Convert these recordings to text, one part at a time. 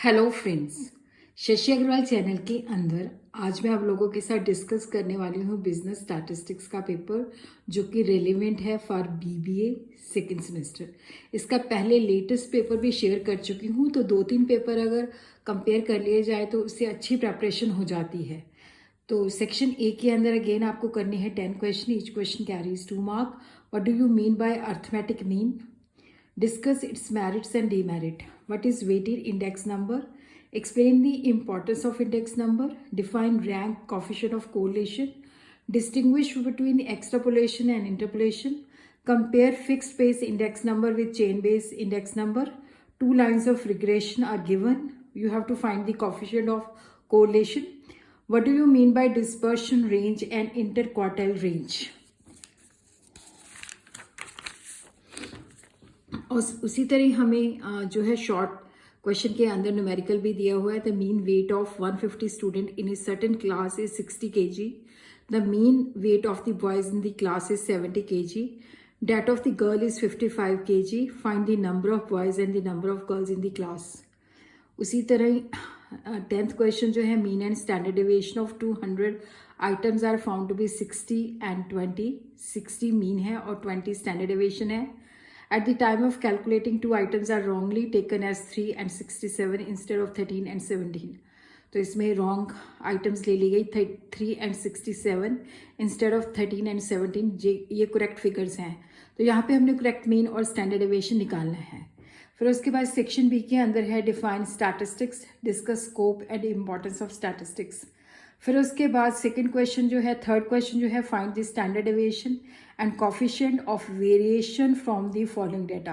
Hello friends, Shashi Agarwal channel के अंदर आज मैं आप लोगों के साथ डिस्कस करने वाली हूँ बिजनेस स्टैटिस्टिक्स का पेपर जो कि रेलिवेंट है फॉर बीबीए सेकेंड सेमेस्टर। इसका पहले लेटेस्ट पेपर भी शेयर कर चुकी हूँ, तो 2-3 पेपर अगर कंपेयर कर लिए जाए तो उससे अच्छी प्रिपरेशन हो जाती है। तो सेक्शन ए के अंदर अगेन आपको करनी है 10 question, each question carries 2 mark. What do you mean by arithmetic mean? Discuss its merits and demerit. What is weighted index number? Explain the importance of index number. Define rank coefficient of correlation. Distinguish between extrapolation and interpolation. Compare fixed base index number with chain base index number. 2 lines of regression are given. You have to find the coefficient of correlation. What do you mean by dispersion range and interquartile range? और उसी तरह हमें जो है short question के अंदर numerical भी दिया हुआ है। The mean weight of 150 student in a certain class is 60 kg. The mean weight of the boys in the class is 70 kg. That of the girl is 55 kg. Find the number of boys and the number of girls in the class. उसी तरह 10th question जो है mean and standard deviation of 200 items are found to be 60 and 20. 60 mean है और 20 standard deviation है. At the time of calculating, 2 items are wrongly taken as 3 and 67 instead of 13 and 17. तो इसमें wrong items ले ली गई 3 and 67 instead of 13 and 17. ये correct figures हैं. तो यहाँ पे हमने correct mean और standard deviation निकालना है. फिर उसके बाद सेक्शन बी के अंदर है define statistics, discuss scope and importance of statistics. फिर उसके बाद सेकेंड क्वेश्चन जो है, थर्ड क्वेश्चन जो है, find the standard deviation and coefficient of variation from the following data.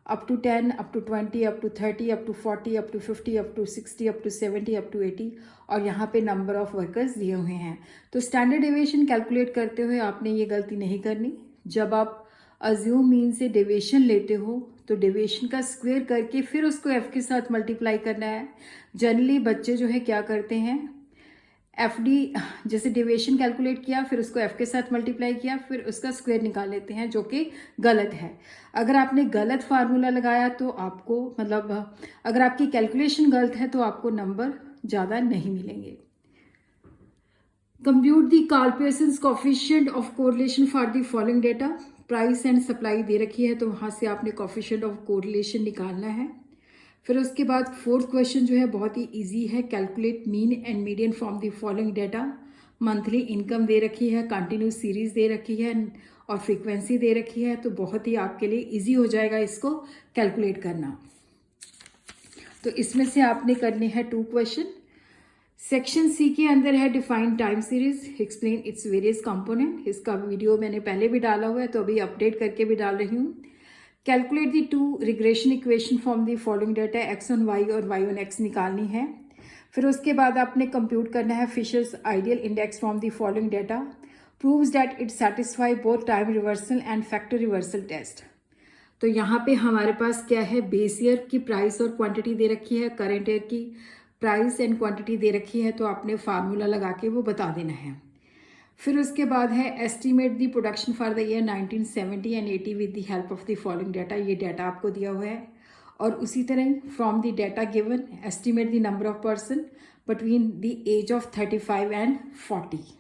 Up to 10, up to 20, up to 30, up to 40, up to 50, up to 60, up to 70, up to 80 और यहाँ पे number of workers दिए हुए हैं. तो standard deviation calculate करते हुए आपने ये गलती नहीं करनी. जब आप अज्यूम मीन से डेविएशन लेते हो तो डेविएशन का स्क्वायर करके फिर उसको एफ के साथ मल्टीप्लाई करना है. जनरली बच्चे जो है क्या करते हैं, एफ डी जैसे डेविएशन कैलकुलेट किया फिर उसको एफ के साथ मल्टीप्लाई किया फिर उसका स्क्वायर निकाल लेते हैं, जो कि गलत है. अगर आपने गलत फार्मूला लगाया तो आपको मतलब अगर आपकी कैलकुलेशन गलत है तो आपको नंबर ज़्यादा नहीं मिलेंगे. Compute the Karl Pearson coefficient of correlation for the following data. Price and supply दे रखी है तो वहाँ से आपने कोफिशिएंट ऑफ कोरिलेशन निकालना है. फिर उसके बाद फोर्थ क्वेश्चन जो है बहुत ही इजी है. Calculate mean and median from the following data. Monthly income दे रखी है, कंटिन्यूस सीरीज दे रखी है और फ्रीक्वेंसी दे रखी है. तो बहुत ही आपके लिए इजी हो जाएगा इसको कैलकुलेट करना. तो इसमें से आपने करने हैं 2 क्वेश्चन. सेक्शन सी के अंदर है define time series, explain its various component. इसका वीडियो मैंने पहले भी डाला हुआ है तो अभी अपडेट करके भी डाल रही हूँ. Calculate the 2 regression equation from the following data. X on y और वाई ऑन एक्स निकालनी है. फिर उसके बाद आपने कंप्यूट करना है Fisher's ideal index from the following data. Proves that it satisfy both time reversal and factor reversal test. तो यहाँ पे हमारे पास क्या है, बेस ईयर की प्राइस और क्वांटिटी दे रखी है, करंट ईयर की प्राइस एंड क्वांटिटी दे रखी है. तो आपने फार्मूला लगा के वो बता देना है. फिर उसके बाद है estimate the production for the year 1970 and 80 with the help of the following data. ये डाटा आपको दिया हुआ है. और उसी तरह from the data given estimate the number of person between the age of 35 and 40.